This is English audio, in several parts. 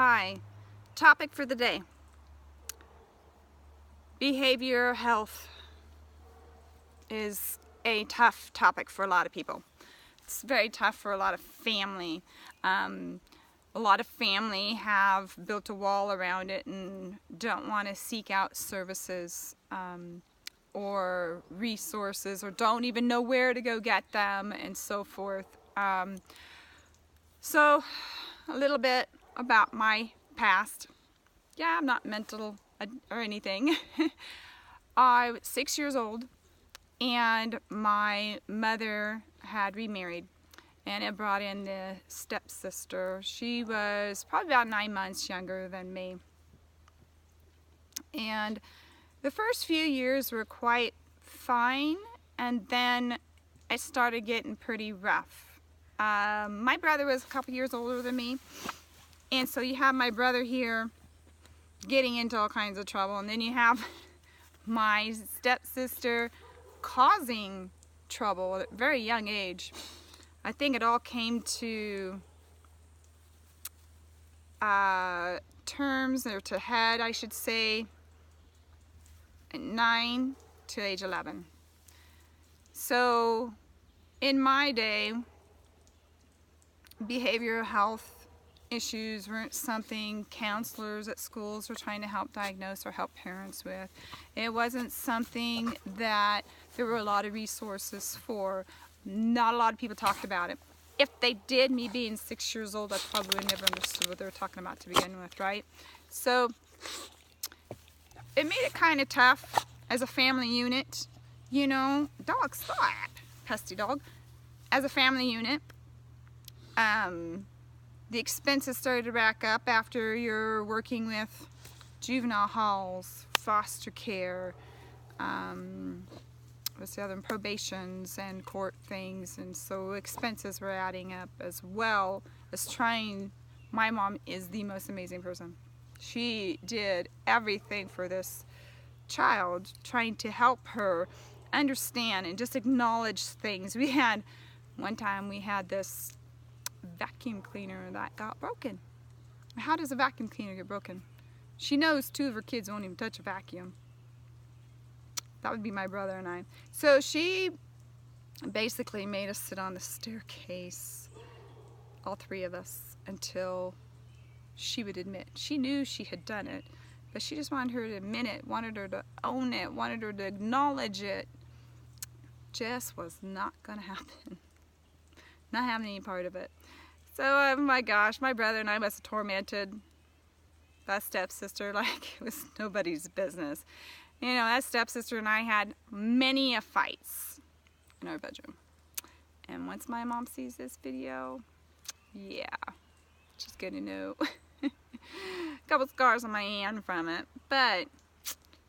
Hi, topic for the day. Behavioral health is a tough topic for a lot of people. It's very tough for a lot of family. A lot of family have built a wall around it and don't want to seek out services or resources, or don't even know where to go get them, and so forth. So a little bit about my past. Yeah, I'm not mental or anything. I was 6 years old and my mother had remarried, and it brought in the stepsister. She was probably about 9 months younger than me. And the first few years were quite fine, and then it started getting pretty rough. My brother was a couple years older than me, and so you have my brother here getting into all kinds of trouble, and then you have my stepsister causing trouble at a very young age. I think it all came to terms, or to head, I should say, at 9 to age 11. So in my day, behavioral health issues weren't something counselors at schools were trying to help diagnose or help parents with. It wasn't something that there were a lot of resources for. Not a lot of people talked about it. If they did, me being 6 years old, I probably never understood what they were talking about to begin with, right? So it made it kind of tough as a family unit. You know, dog, stop, pesty dog. As a family unit, the expenses started to rack up after you're working with juvenile halls, foster care, what's the other, probations and court things, and so expenses were adding up, as well as trying. My mom is the most amazing person. She did everything for this child, trying to help her understand and just acknowledge things. One time we had this vacuum cleaner that got broken. How does a vacuum cleaner get broken? She knows 2 of her kids won't even touch a vacuum. That would be my brother and I. So she basically made us sit on the staircase, all 3 of us, until she would admit. She knew she had done it, but she just wanted her to admit it, wanted her to own it, wanted her to acknowledge it. Just was not gonna happen. Not having any part of it. So, oh my gosh, my brother and I must have tormented that stepsister like it was nobody's business. You know, that stepsister and I had many fights in our bedroom. And once my mom sees this video, yeah, she's gonna know. A couple scars on my hand from it. But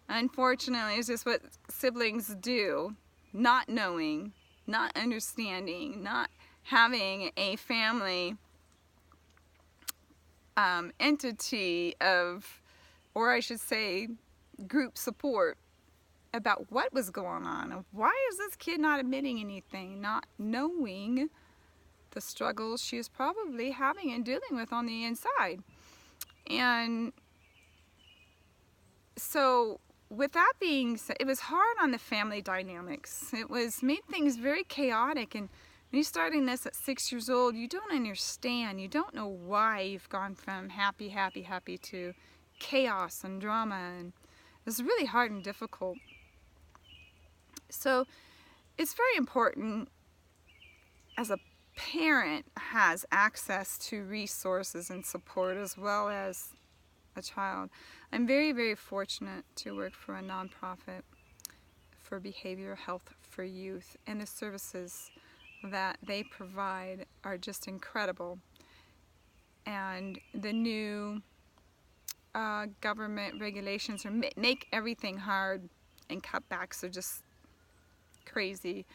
unfortunately, it's just what siblings do. Not knowing, not understanding, not having a family entity of, or I should say, group support about what was going on. Why is this kid not admitting anything? Not knowing the struggles she is probably having and dealing with on the inside. And so with that being said, it was hard on the family dynamics. It made things very chaotic, and when you're starting this at 6 years old, you don't understand. You don't know why you've gone from happy, happy, happy to chaos and drama, and it's really hard and difficult. So it's very important, as a parent has access to resources and support, as well as a child. I'm very, very fortunate to work for a nonprofit for behavioral health for youth, and the services that they provide are just incredible. And the new government regulations make everything hard, and cutbacks are just crazy,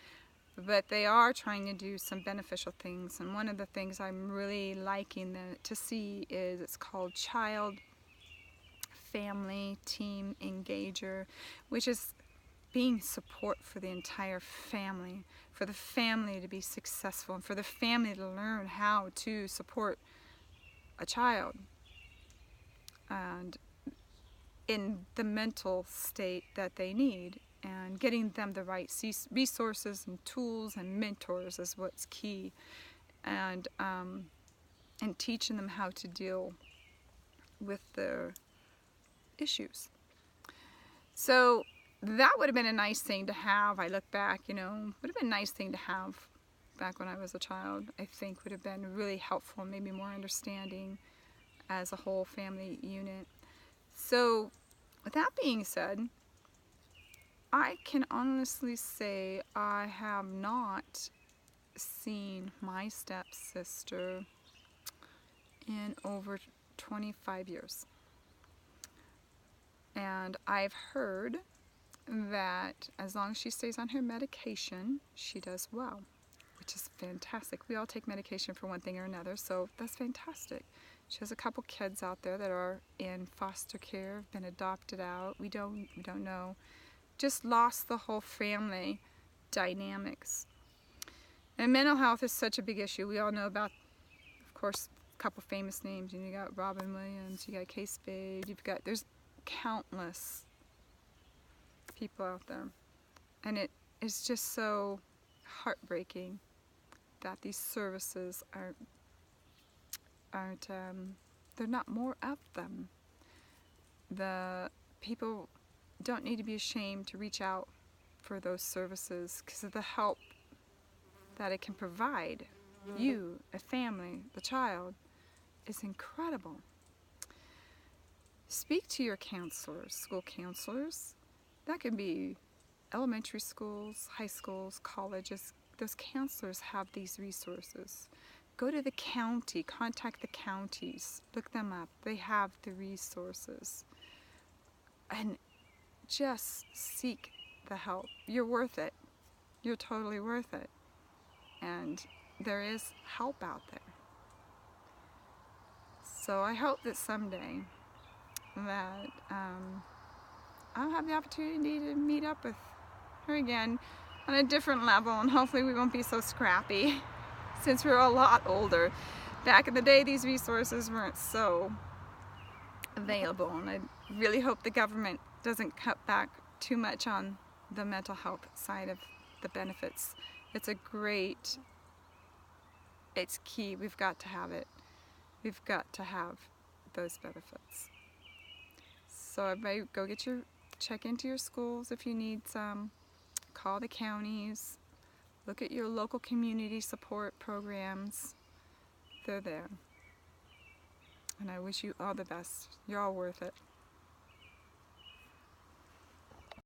but they are trying to do some beneficial things. And one of the things I'm really liking to see is, it's called Child Family Team Engager, which is being support for the entire family, for the family to be successful, and for the family to learn how to support a child. and in the mental state that they need. And getting them the right resources and tools and mentors is what's key. And teaching them how to deal with their issues. So that would have been a nice thing to have. I look back, would have been a nice thing to have back when I was a child. I think would have been really helpful, maybe more understanding as a whole family unit. So with that being said, I can honestly say I have not seen my stepsister in over 25 years. And I've heard that as long as she stays on her medication, she does well, which is fantastic. We all take medication for one thing or another, so that's fantastic. She has a couple kids out there that are in foster care, been adopted out. We don't know. Just lost the whole family dynamics. And mental health is such a big issue. We all know about, of course, a couple famous names. You got Robin Williams, you got Kay Spade, there's countless people out there. And it is just so heartbreaking that these services aren't there are not more of them. The people don't need to be ashamed to reach out for those services because of the help that it can provide you, a family, the child, is incredible. Speak to your counselors, school counselors. That can be elementary schools, high schools, colleges. Those counselors have these resources. Go to the county, contact the counties, look them up. They have the resources. And just seek the help. You're worth it. You're totally worth it. And there is help out there. So I hope that someday that I'll have the opportunity to meet up with her again on a different level, and hopefully we won't be so scrappy since we're a lot older. Back in the day, these resources weren't so available, and I really hope the government doesn't cut back too much on the mental health side of the benefits. It's key. We've got to have it. We've got to have those benefits. So everybody go check into your schools if you need some. Call the counties. Look at your local community support programs. They're there. And I wish you all the best. You're all worth it.